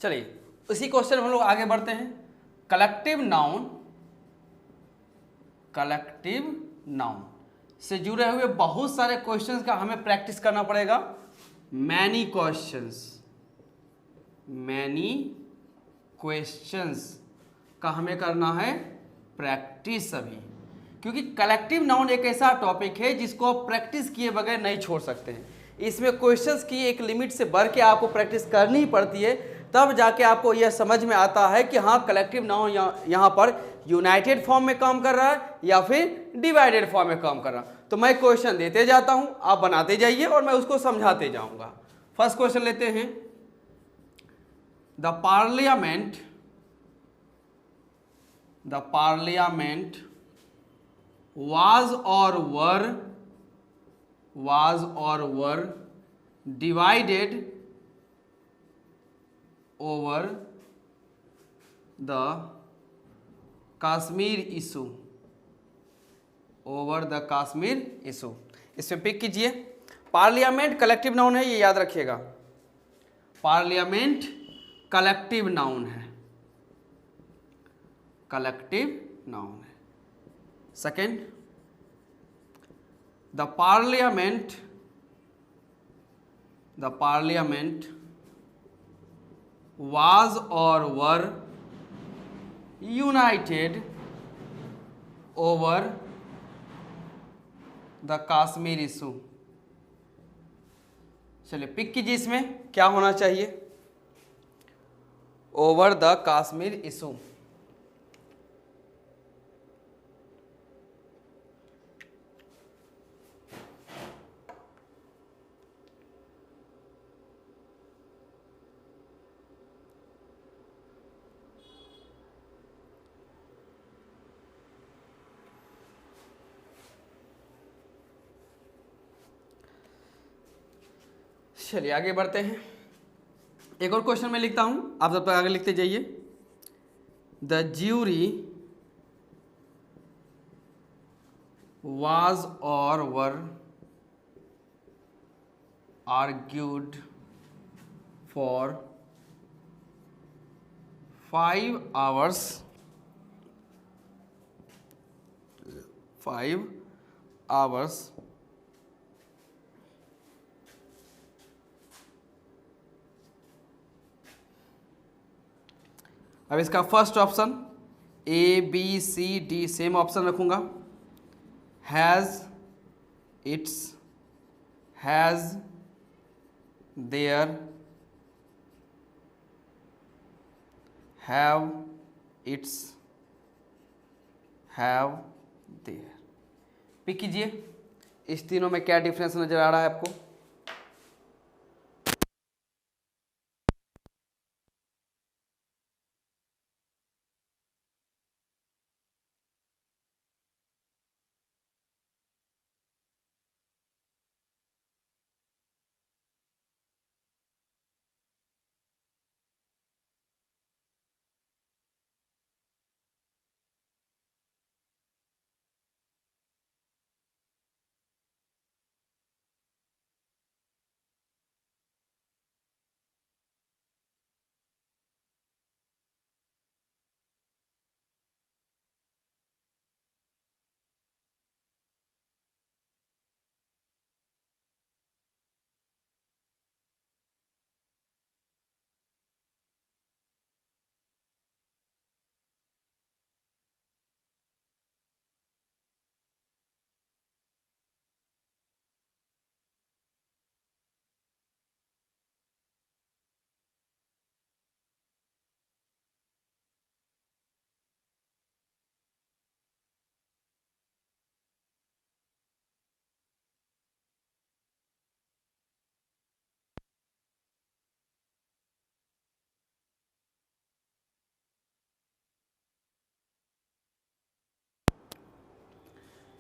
चलिए उसी क्वेश्चन में हम लोग आगे बढ़ते हैं। कलेक्टिव नाउन से जुड़े हुए बहुत सारे क्वेश्चंस का हमें प्रैक्टिस करना पड़ेगा। मैनी क्वेश्चंस का हमें करना है प्रैक्टिस सभी, क्योंकि कलेक्टिव नाउन एक ऐसा टॉपिक है जिसको आप प्रैक्टिस किए बगैर नहीं छोड़ सकते हैं। इसमें क्वेश्चंस की एक लिमिट से बढ़ के आपको प्रैक्टिस करनी पड़ती है, तब जाके आपको यह समझ में आता है कि हाँ कलेक्टिव नाउन यहाँ पर यूनाइटेड फॉर्म में काम कर रहा है या फिर डिवाइडेड फॉर्म में काम कर रहा है। तो मैं क्वेश्चन देते जाता हूँ, आप बनाते जाइए और मैं उसको समझाते जाऊँगा। फर्स्ट क्वेश्चन लेते हैं। The parliament was or were divided over the Kashmir issue, इसमें पिक कीजिए। पार्लियामेंट कलेक्टिव नाउन है, ये याद रखिएगा। पार्लियामेंट कलेक्टिव नाउन है, second, the parliament was or were united over the Kashmir issue। चलिए पिक कीजिए, इसमें क्या होना चाहिए? Over the Kashmir issue. चलिए आगे बढ़ते हैं। एक और क्वेश्चन मैं लिखता हूं, आप सब तक आगे लिखते जाइए। द ज्यूरी वाज और वर आर्ग्यूड फॉर 5 hours अब इसका first option A B C D same option रखूंगा। Has, its, has, their, have, its, have, their. Pick कीजिए, इस तीनों में क्या डिफरेंस नजर आ रहा है आपको?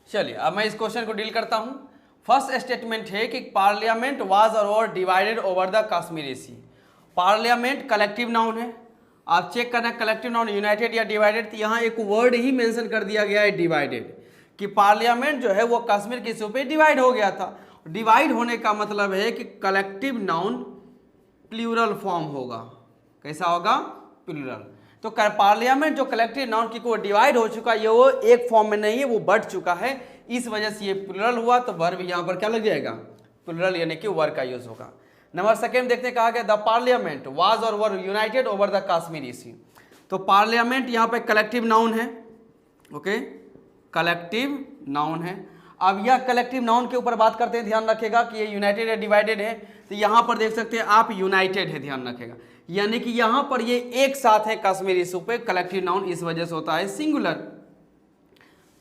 चलिए अब मैं इस क्वेश्चन को डील करता हूं। फर्स्ट स्टेटमेंट है कि पार्लियामेंट वाज और divided over the Kashmir issue. Parliament collective noun है, आप चेक करना कलेक्टिव नाउन यूनाइटेड या डिवाइडेड, तो यहाँ एक वर्ड ही मेंशन कर दिया गया है डिवाइडेड, कि पार्लियामेंट जो है वो कश्मीर के इशू पे डिवाइड हो गया था। डिवाइड होने का मतलब है कि कलेक्टिव नाउन प्लूरल फॉर्म होगा, कैसा होगा, प्लूरल। तो पार्लियामेंट जो कलेक्टिव नाउन की को डिवाइड हो चुका है, वो एक फॉर्म में नहीं है, वो बढ़ चुका है, इस वजह से ये प्लूरल हुआ। तो वर्ब यहाँ पर क्या लग जाएगा, प्लूरल, यानी कि वर्ब का यूज होगा। नंबर सेकेंड देखते हैं, कहा गया द पार्लियामेंट वाज और वर United over the Kashmir issue. तो पार्लियामेंट यहाँ पे कलेक्टिव नाउन है, ओके, कलेक्टिव नाउन है। अब यह कलेक्टिव नाउन के ऊपर बात करते हैं, ध्यान रखिएगा कि ये यूनाइटेड है, डिवाइडेड है। तो यहाँ पर देख सकते हैं आप यूनाइटेड है, ध्यान रखिएगा, यानी कि यहाँ पर ये एक साथ है कश्मीर इशू पे। कलेक्टिव नाउन इस वजह से होता है सिंगुलर,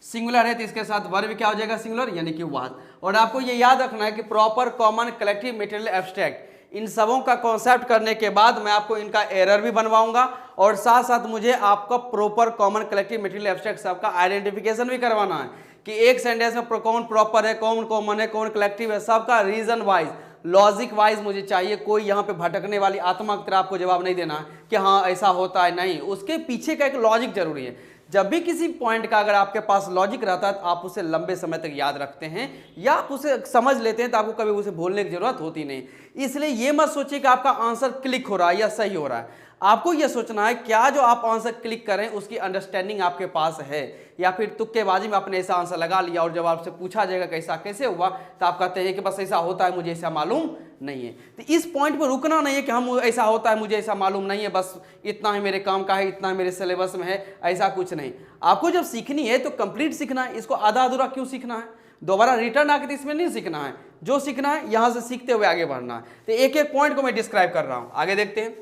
सिंगुलर है तो इसके साथ वर्ब क्या हो जाएगा, सिंगुलर, यानी कि वाज। और आपको ये याद रखना है कि proper common collective material abstract, इन सबों का कॉन्सेप्ट करने के बाद मैं आपको इनका एरर भी बनवाऊंगा और साथ साथ मुझे आपका proper common collective material abstract सबका आइडेंटिफिकेशन भी करवाना है कि एक सेंटेंस में कौन प्रॉपर है, कौन कॉमन है, कौन कलेक्टिव है, सबका रीजन वाइज, लॉजिक वाइज मुझे चाहिए। कोई यहाँ पे भटकने वाली आत्मा की तरह आपको जवाब नहीं देना है कि हाँ ऐसा होता है, नहीं, उसके पीछे का एक लॉजिक जरूरी है। जब भी किसी पॉइंट का अगर आपके पास लॉजिक रहता है तो आप उसे लंबे समय तक याद रखते हैं या आप उसे समझ लेते हैं, तो आपको कभी उसे भूलने की जरूरत होती नहीं। इसलिए ये मत सोचिए कि आपका आंसर क्लिक हो रहा है या सही हो रहा है, आपको यह सोचना है क्या जो आप आंसर क्लिक करें उसकी अंडरस्टैंडिंग आपके पास है, या फिर तुक्केबाजी में आपने ऐसा आंसर लगा लिया और जब आपसे पूछा जाएगा कैसा कैसे हुआ तो आप कहते हैं कि बस ऐसा होता है, मुझे ऐसा मालूम नहीं है। तो इस पॉइंट पर रुकना नहीं है कि हम ऐसा होता है मुझे ऐसा मालूम नहीं है, बस इतना ही मेरे काम का है, इतना ही मेरे सिलेबस में है, ऐसा कुछ नहीं। आपको जब सीखनी है तो कंप्लीट सीखना है, इसको आधा अधूरा क्यों सीखना है, दोबारा रिटर्न आके तो इसमें नहीं सीखना है। जो सीखना है यहाँ से सीखते हुए आगे बढ़ना है। तो एक एक पॉइंट को मैं डिस्क्राइब कर रहा हूँ, आगे देखते हैं।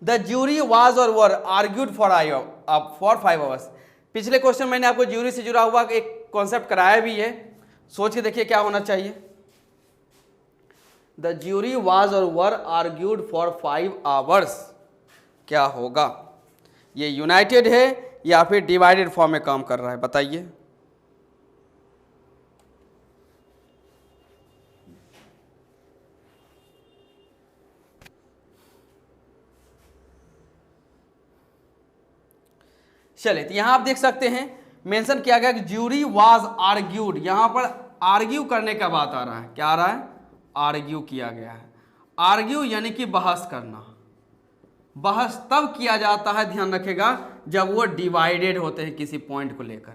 द ज्यूरी वाज और वर आर्ग्यूड फॉर 5 आवर्स। पिछले क्वेश्चन मैंने आपको ज्यूरी से जुड़ा हुआ एक कॉन्सेप्ट कराया भी है, सोच के देखिए क्या होना चाहिए। द ज्यूरी वाज और वर आर्ग्यूड फॉर 5 आवर्स, क्या होगा, ये यूनाइटेड है या फिर डिवाइडेड फॉर्म में काम कर रहा है, बताइए। चलिए, तो यहां आप देख सकते हैं मेंशन किया गया कि ज्यूरी वाज आर्ग्यूड, यहां पर आर्ग्यू करने का बात आ रहा है, क्या आ रहा है, आर्ग्यू किया गया है। आर्ग्यू यानी कि बहस करना, बहस तब किया जाता है, ध्यान रखेगा, जब वो डिवाइडेड होते हैं किसी पॉइंट को लेकर।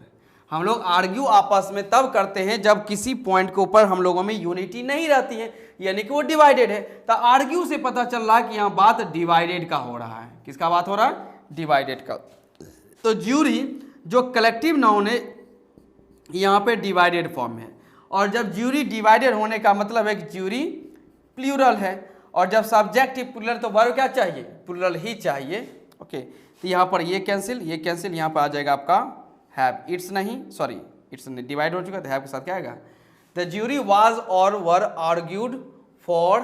हम लोग आर्ग्यू आपस में तब करते हैं जब किसी पॉइंट के ऊपर हम लोगों में यूनिटी नहीं रहती है, यानी कि वो डिवाइडेड है। तो आर्ग्यू से पता चल रहा है कि यहाँ बात डिवाइडेड का हो रहा है, किसका बात हो रहा है, डिवाइडेड का। तो ज्यूरी जो कलेक्टिव नाउन है यहाँ पे डिवाइडेड फॉर्म में है, और जब ज्यूरी डिवाइडेड होने का मतलब है कि ज्यूरी प्लूरल है, और जब सब्जेक्टिव प्लूरल तो वर्ब क्या चाहिए, प्लूरल ही चाहिए, ओके। तो यहाँ पर ये कैंसिल, ये कैंसिल, यहाँ पर आ जाएगा आपका हैव, इट्स नहीं, सॉरी इट्स नहीं, डिवाइड हो चुका, तो हैव के साथ क्या आएगा, द ज्यूरी वाज और वर आर्ग्यूड फॉर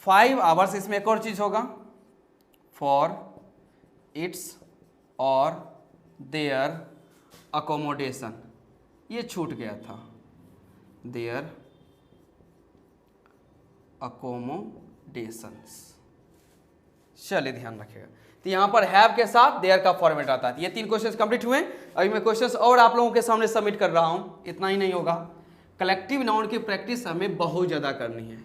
5 आवर्स। इसमें एक और चीज होगा, फॉर इट्स और देयर अकोमोडेशन, ये छूट गया था, देयर अकोमोडेशंस। चलिए ध्यान रखिएगा, तो यहाँ पर हैव के साथ देयर का फॉर्मेट आता है। ये 3 क्वेश्चंस कंप्लीट हुए। अभी मैं क्वेश्चंस और आप लोगों के सामने सबमिट कर रहा हूँ, इतना ही नहीं होगा, कलेक्टिव नाउन की प्रैक्टिस हमें बहुत ज़्यादा करनी है।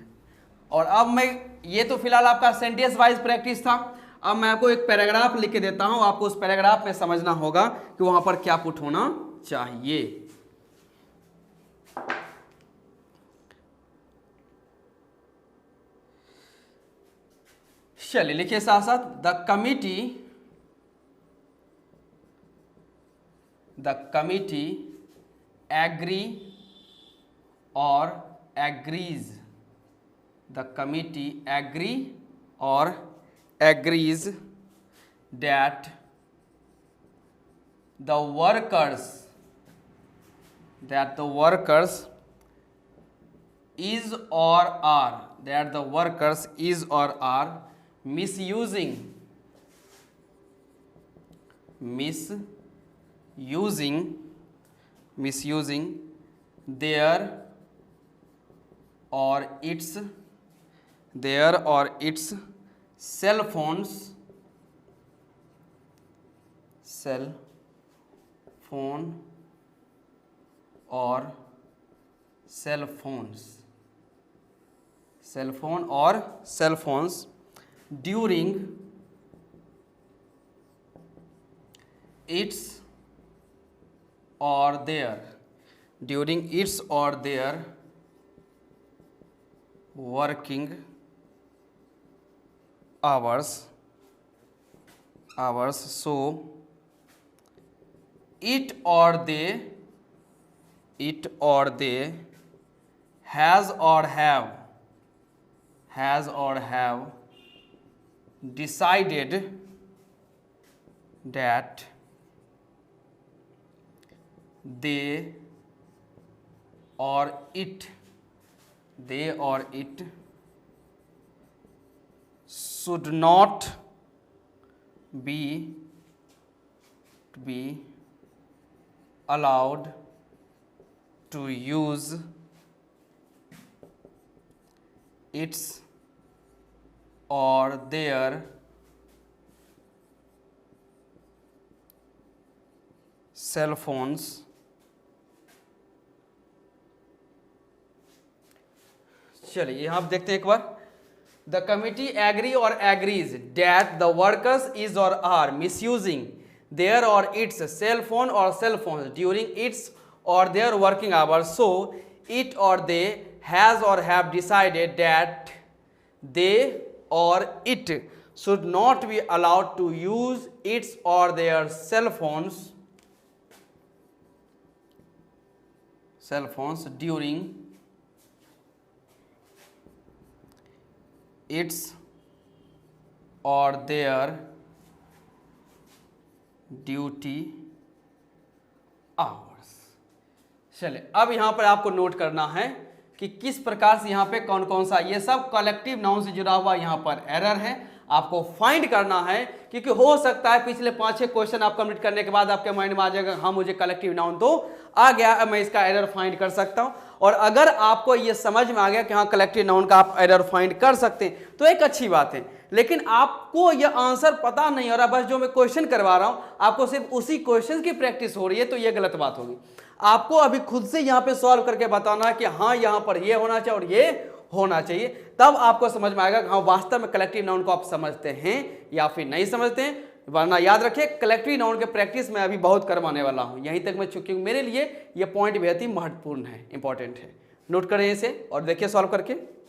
और अब मैं, ये तो फिलहाल आपका सेंटेंस वाइज प्रैक्टिस था, अब मैं आपको एक पैराग्राफ लिख के देता हूं, आपको उस पैराग्राफ में समझना होगा कि वहां पर क्या पुट होना चाहिए। चलिए लिखिए साथ साथ, the committee agree or agrees, the committee agree और agrees that the workers is or are misusing their or its cell phone or cell phones during its or their, during its or their working hours, so it or they has or have decided that they or it should not be allowed to use its or their cell phones चलिए यहाँ आप देखते हैं एक बार the committee agree or agrees that the workers is or are misusing their or its cell phone or cell phone during its और their working hours so it और they has or have decided that they or it should not be allowed to use its or their cell phones during its or their duty hours. चलिए अब यहाँ पर आपको note करना है कि किस प्रकार से यहाँ पे कौन कौन सा ये सब कलेक्टिव नाउन से जुड़ा हुआ यहाँ पर एरर है, आपको फाइंड करना है क्योंकि हो सकता है पिछले 5-6 क्वेश्चन आप कंप्लीट करने के बाद आपके माइंड में आ जाएगा हाँ मुझे कलेक्टिव नाउन तो आ गया, अब मैं इसका एरर फाइंड कर सकता हूं। और अगर आपको ये समझ में आ गया कि हाँ कलेक्टिव नाउन का आप एरर फाइंड कर सकते हैं तो एक अच्छी बात है, लेकिन आपको ये आंसर पता नहीं हो रहा, बस जो मैं क्वेश्चन करवा रहा हूं आपको सिर्फ उसी क्वेश्चन की प्रैक्टिस हो रही है, तो ये गलत बात होगी। आपको अभी खुद से यहाँ पे सॉल्व करके बताना है कि हाँ यहाँ पर ये होना चाहिए और ये होना चाहिए, तब आपको समझ में आएगा कि हाँ वास्तव में कलेक्टिव नाउन को आप समझते हैं या फिर नहीं समझते हैं। वरना याद रखिए कलेक्टिव नाउन के प्रैक्टिस में अभी बहुत करवाने वाला हूं, यहीं तक मैं चुकी हूं, मेरे लिए ये पॉइंट बेहद ही महत्वपूर्ण है, इंपॉर्टेंट है। नोट करें इसे और देखिए सॉल्व करके।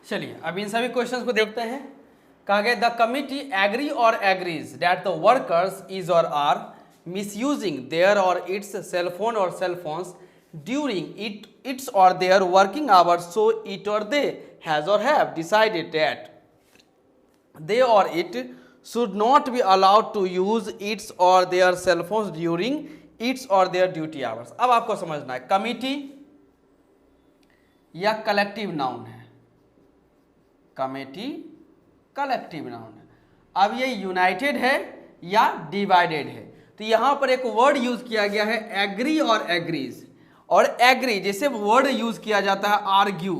चलिए अब इन सभी क्वेश्चंस को देखते हैं। कहा गया the committee agree or agrees that the workers is or are misusing their or its cell phone or cell phones during its और their working hours, so it और they has or have decided that they or it should not be allowed to use its or their cell phones during its or their duty hours। अब आपको समझना है committee या collective noun है, committee collective noun है। अब ये United है या डिवाइडेड है, तो यहां पर एक वर्ड यूज किया गया है एग्री और एग्रीज। और एग्री जैसे वर्ड यूज किया जाता है आर्ग्यू,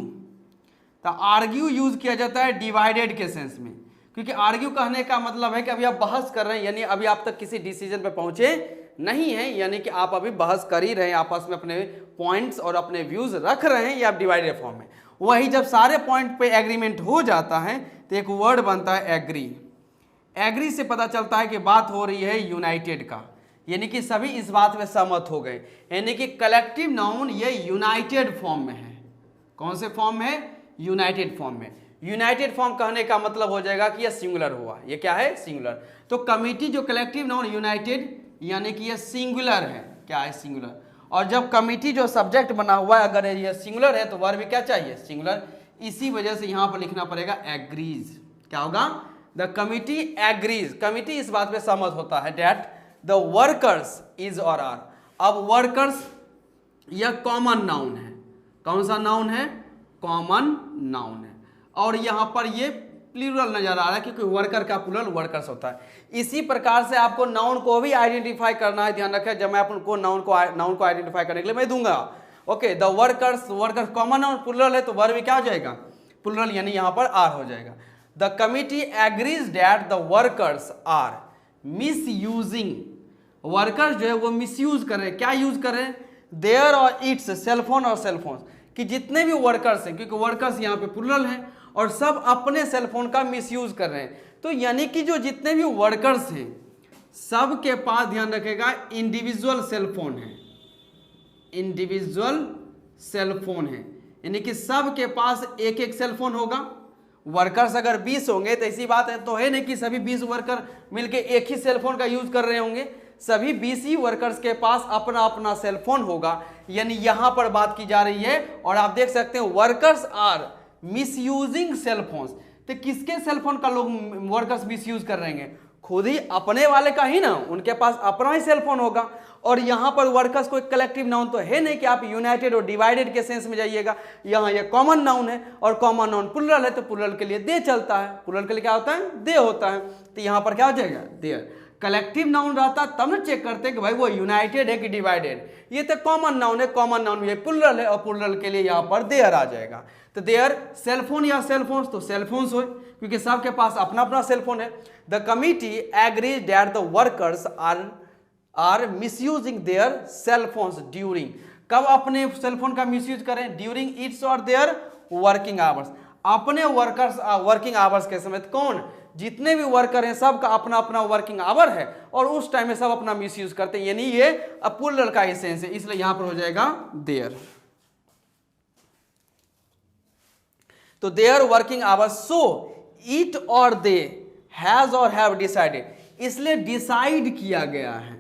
तो आर्ग्यू यूज किया जाता है डिवाइडेड के सेंस में, क्योंकि आर्ग्यू कहने का मतलब है कि अभी आप बहस कर रहे हैं, यानी अभी आप तक किसी डिसीजन पे पहुंचे नहीं हैं, यानी कि आप अभी बहस कर ही रहे हैं, आपस में अपने पॉइंट्स और अपने व्यूज रख रहे हैं, या आप डिवाइडेड फॉर्म में। वही जब सारे पॉइंट पे एग्रीमेंट हो जाता है तो एक वर्ड बनता है एग्री। एग्री से पता चलता है कि बात हो रही है यूनाइटेड का, यानी कि सभी इस बात में सहमत हो गए, यानी कि कलेक्टिव नाउन ये यूनाइटेड फॉर्म में है। कौन से फॉर्म में है? यूनाइटेड फॉर्म में। यूनाइटेड फॉर्म कहने का मतलब हो जाएगा कि यह सिंगुलर हुआ, ये क्या है? सिंगुलर। तो कमिटी जो कलेक्टिव नाउन यूनाइटेड, यानी कि यह सिंगुलर है। क्या है? सिंगुलर। और जब कमिटी जो सब्जेक्ट बना हुआ है अगर यह सिंगुलर है तो वर्ब भी क्या चाहिए? सिंगुलर। इसी वजह से यहां पर लिखना पड़ेगा एग्रीज। क्या होगा? The committee agrees. कमिटी इस बात पे सहमत होता है date the workers is or are. अब वर्कर्स यह कॉमन नाउन है। कौन सा नाउन है? कॉमन नाउन है। और यहाँ पर ये प्लूरल नजर आ रहा है क्योंकि वर्कर का प्लूरल वर्कर्स होता है। इसी प्रकार से आपको नाउन को भी आइडेंटिफाई करना है, ध्यान रखें। जब मैं आपको नाउन को आइडेंटिफाई करने के लिए मैं दूंगा, okay, the workers, workers common noun plural है तो वर्ब भी क्या हो जाएगा? प्लूरल, यानी यहाँ पर आर हो जाएगा। The committee agrees that the workers are misusing. Workers जो है वो मिस यूज कर रहे हैं। क्या यूज कर रहे हैं? देयर और इट्स, सेलफोन और सेलफोन, कि जितने भी वर्कर्स हैं, क्योंकि वर्कर्स यहाँ पे प्लूरल हैं और सब अपने सेलफोन का मिसयूज कर रहे हैं, तो यानी कि जो जितने भी वर्कर्स हैं सब के पास, ध्यान रखेगा, इंडिविजुअल सेलफोन है। इंडिविजुअल सेलफोन है, यानी कि सब के पास एक एक सेलफोन होगा। वर्कर्स अगर 20 होंगे तो ऐसी बात है तो है नहीं कि सभी 20 वर्कर मिलके एक ही सेलफोन का यूज कर रहे होंगे। सभी 20 ही वर्कर्स के पास अपना अपना सेलफोन होगा, यानी यहां पर बात की जा रही है। और आप देख सकते हैं वर्कर्स आर मिसयूजिंग सेलफोन्स, तो किसके सेलफोन का लोग वर्कर्स मिसयूज कर रहे हैं? खुद ही अपने वाले का ही ना, उनके पास अपना ही सेलफोन होगा। और यहाँ पर वर्कर्स को एक कलेक्टिव नाउन तो है नहीं कि आप यूनाइटेड और डिवाइडेड के सेंस में जाइएगा। यहाँ ये कॉमन नाउन है और कॉमन नाउन प्लूरल है तो प्लूरल के लिए दे चलता है। प्लूरल के लिए क्या होता है? दे होता है। तो यहाँ पर क्या हो जाएगा? देयर। कलेक्टिव नाउन रहता तब ना चेक करते कि भाई वो यूनाइटेड है कि डिवाइडेड। ये तो कॉमन नाउन है, कॉमन नाउन ये प्लूरल है और प्लूरल के लिए यहाँ पर देयर आ जाएगा। तो देयर सेलफोन या सेलफोन्स, तो सेलफोन्स हो क्योंकि सबके पास अपना अपना सेलफोन है। The committee agrees that the workers are misusing their cellphones during. कब अपने सेलफोन का मिसयूज करें? ड्यूरिंग इट्स और देयर वर्किंग आवर्स। अपने वर्कर्स वर्किंग आवर्स के समय। कौन? जितने भी वर्कर हैं सबका अपना अपना वर्किंग आवर है और उस टाइम में सब अपना मिसयूज करते हैं, यानी ये प्लूरल का एसेंस है, इसलिए यहां पर हो जाएगा देयर। तो their working hours, so it और they has or have decided, इसलिए डिसाइड किया गया है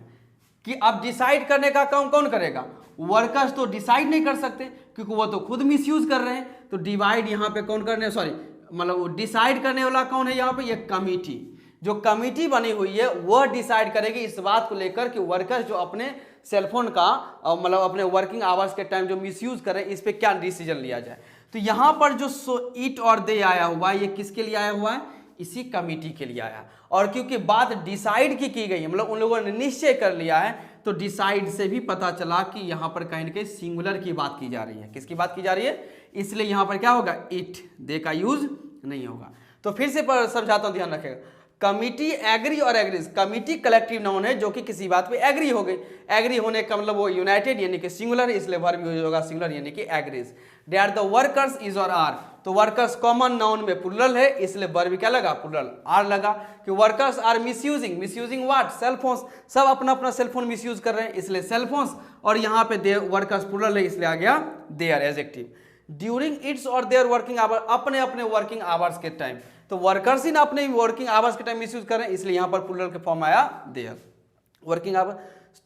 कि अब डिसाइड करने का काम कौन करेगा? वर्कर्स तो डिसाइड नहीं कर सकते क्योंकि वो तो खुद मिसयूज कर रहे हैं। तो डिवाइड यहाँ पे कौन करने, सॉरी मतलब डिसाइड करने वाला कौन है यहाँ पे? ये कमिटी। जो कमिटी बनी हुई है वह डिसाइड करेगी इस बात को लेकर कि वर्कर्स जो अपने सेलफोन का मतलब अपने वर्किंग आवर्स के टाइम जो मिसयूज करें इस पे क्या डिसीजन लिया जाए। तो यहाँ पर जो इट और दे आया हुआ है ये किसके लिए आया हुआ है? इसी कमिटी के लिए आया। और क्योंकि बात डिसाइड की गई है, मतलब उन लोगों ने निश्चय कर लिया है, तो डिसाइड से भी पता चला कि यहाँ पर कहीं ना कहीं सिंगुलर की बात की जा रही है। किसकी बात की जा रही है? इसलिए यहाँ पर क्या होगा? इट, दे का यूज नहीं होगा। तो फिर से समझाता हूँ, ध्यान रखेगा। Committee agree or agrees, committee collective noun है जो कि किसी बात पे एग्री हो गई। एग्री होने का मतलब वो यूनाइटेड यानी कि सिंगुलर, इसलिए वर्ब यूज होगा सिंगुलर यानी कि agrees. That the workers is or are, तो वर्कर्स कॉमन नाउन में प्लूरल है इसलिए वर्ब क्या लगा? प्लूरल आर लगा। कि workers are misusing, misusing what? Cellphones, सब अपना अपना सेलफोन मिसयूज कर रहे हैं इसलिए सेलफोन्स। और यहाँ पे दे वर्कर्स प्लूरल है इसलिए आ गया देयर एडजेक्टिव। ड्यूरिंग इट्स और देयर वर्किंग आवर, अपने अपने वर्किंग आवर्स के टाइम। तो वर्कर्स ही ना अपने वर्किंग आवर्स के टाइम मिसयूज कर रहे हैं, इसलिए यहाँ पर प्लूरल के फॉर्म आया देयर वर्किंग आवर।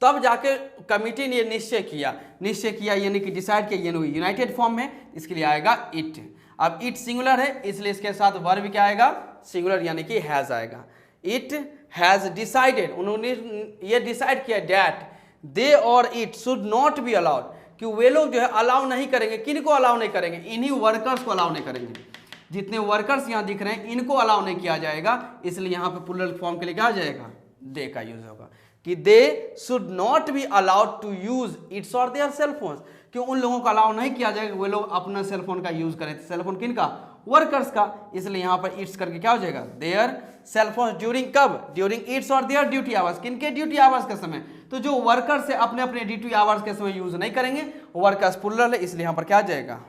तब जाके कमिटी ने निश्चय किया यानी कि डिसाइड किया, यानी यूनाइटेड फॉर्म में, इसके लिए आएगा इट। अब इट सिंगुलर है इसलिए इसके साथ वर्ब क्या आएगा, सिंगुलर यानी कि हैज आएगा। इट हैज डिसाइडेड, उन्होंने ये डिसाइड किया that they or it should not be allowed, कि वे लोग जो है अलाउ नहीं करेंगे। किन को अलाउ नहीं करेंगे, इन्हीं वर्कर्स को अलाउ नहीं करेंगे। जितने वर्कर्स यहाँ दिख रहे हैं इनको अलाउ नहीं किया जाएगा, इसलिए यहाँ पे प्लूरल फॉर्म के लिए क्या आ जाएगा, दे का यूज होगा, कि they should not be allowed to use its और देयर सेल फोन्स, कि उन लोगों को अलाउ नहीं किया जाएगा वे लोग अपना सेलफोन का यूज करें। सेलफोन किन का, वर्कर्स का, इसलिए यहाँ पर इट्स करके क्या हो जाएगा, देयर सेलफोन ड्यूरिंग, कब, ड्यूरिंग इट्स और देयर ड्यूटी आवर्स, किनके ड्यूटी आवर्स के समय, तो जो वर्कर्स से अपने अपने ड्यूटी आवर्स के समय यूज नहीं करेंगे, वर्कर्स प्लूरल है इसलिए यहाँ पर क्या आ जाएगा,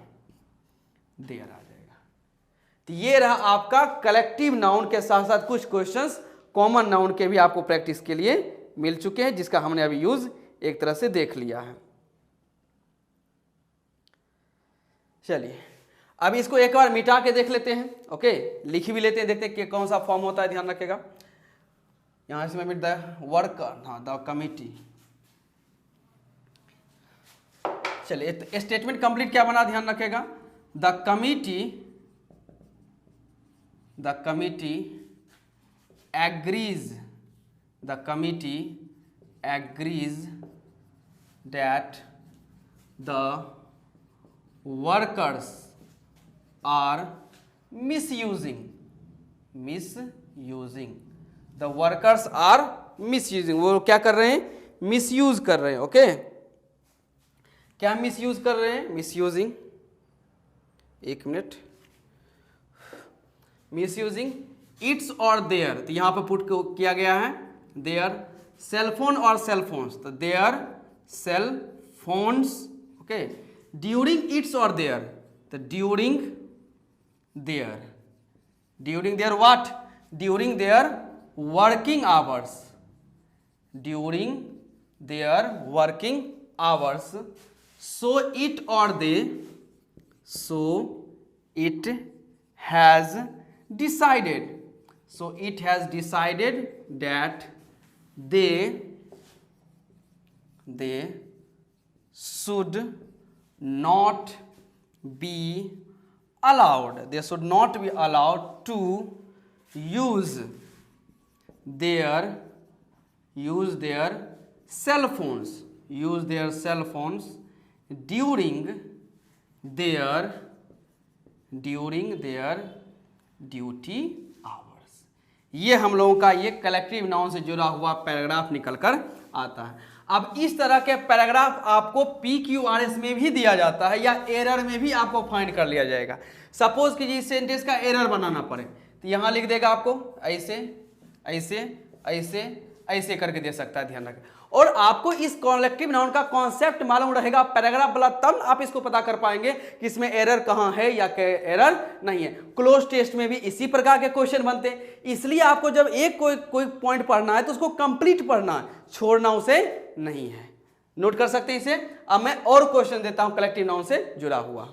देयर आ जाएगा। तो ये रहा आपका कलेक्टिव नाउन के साथ साथ कुछ क्वेश्चंस कॉमन नाउन के भी आपको प्रैक्टिस के लिए मिल चुके हैं, जिसका हमने अभी यूज एक तरह से देख लिया है। चलिए अब इसको एक बार मिटा के देख लेते हैं, ओके, लिख भी लेते हैं, देखते हैं कि कौन सा फॉर्म होता है, ध्यान रखिएगा। यहां से मैं मिट द वर्कर, हाँ द कमिटी। चलिए स्टेटमेंट कंप्लीट क्या बना, ध्यान रखिएगा। The committee agrees, the committee agrees that the workers are misusing, the workers are misusing, वो क्या कर रहे हैं, मिसयूज कर रहे हैं, ओके। क्या मिसयूज कर रहे हैं, मिसयूजिंग, एक मिनट, मिसयूजिंग इट्स और देयर, तो यहां पे पुट किया गया है देयर सेलफोन और सेलफोन्स, तो their cellphones, okay. During its और देयर, तो during their what, during their working hours, during their working hours, so it और they, so it has decided, so it has decided that they should not be allowed, they should not be allowed to use their cell phones during their duty hours. ये हम लोगों का ये collective noun से जुड़ा हुआ paragraph निकल कर आता है। अब इस तरह के पैराग्राफ आपको PQRS में भी दिया जाता है या एरर में भी आपको फाइंड कर लिया जाएगा। सपोज कि इस सेंटेंस का एरर बनाना पड़े तो यहाँ लिख देगा आपको ऐसे ऐसे ऐसे ऐसे करके दे सकता है, ध्यान रखें। और आपको इस कलेक्टिव नाउन का कॉन्सेप्ट मालूम रहेगा पैराग्राफ वाला, तब आप इसको पता कर पाएंगे कि इसमें एरर कहाँ है या एरर नहीं है। क्लोज टेस्ट में भी इसी प्रकार के क्वेश्चन बनते हैं, इसलिए आपको जब एक कोई पॉइंट पढ़ना है तो उसको कंप्लीट पढ़ना है, छोड़ना उसे नहीं है। नोट कर सकते हैं इसे। अब मैं और क्वेश्चन देता हूं कलेक्टिव नाउन से जुड़ा हुआ।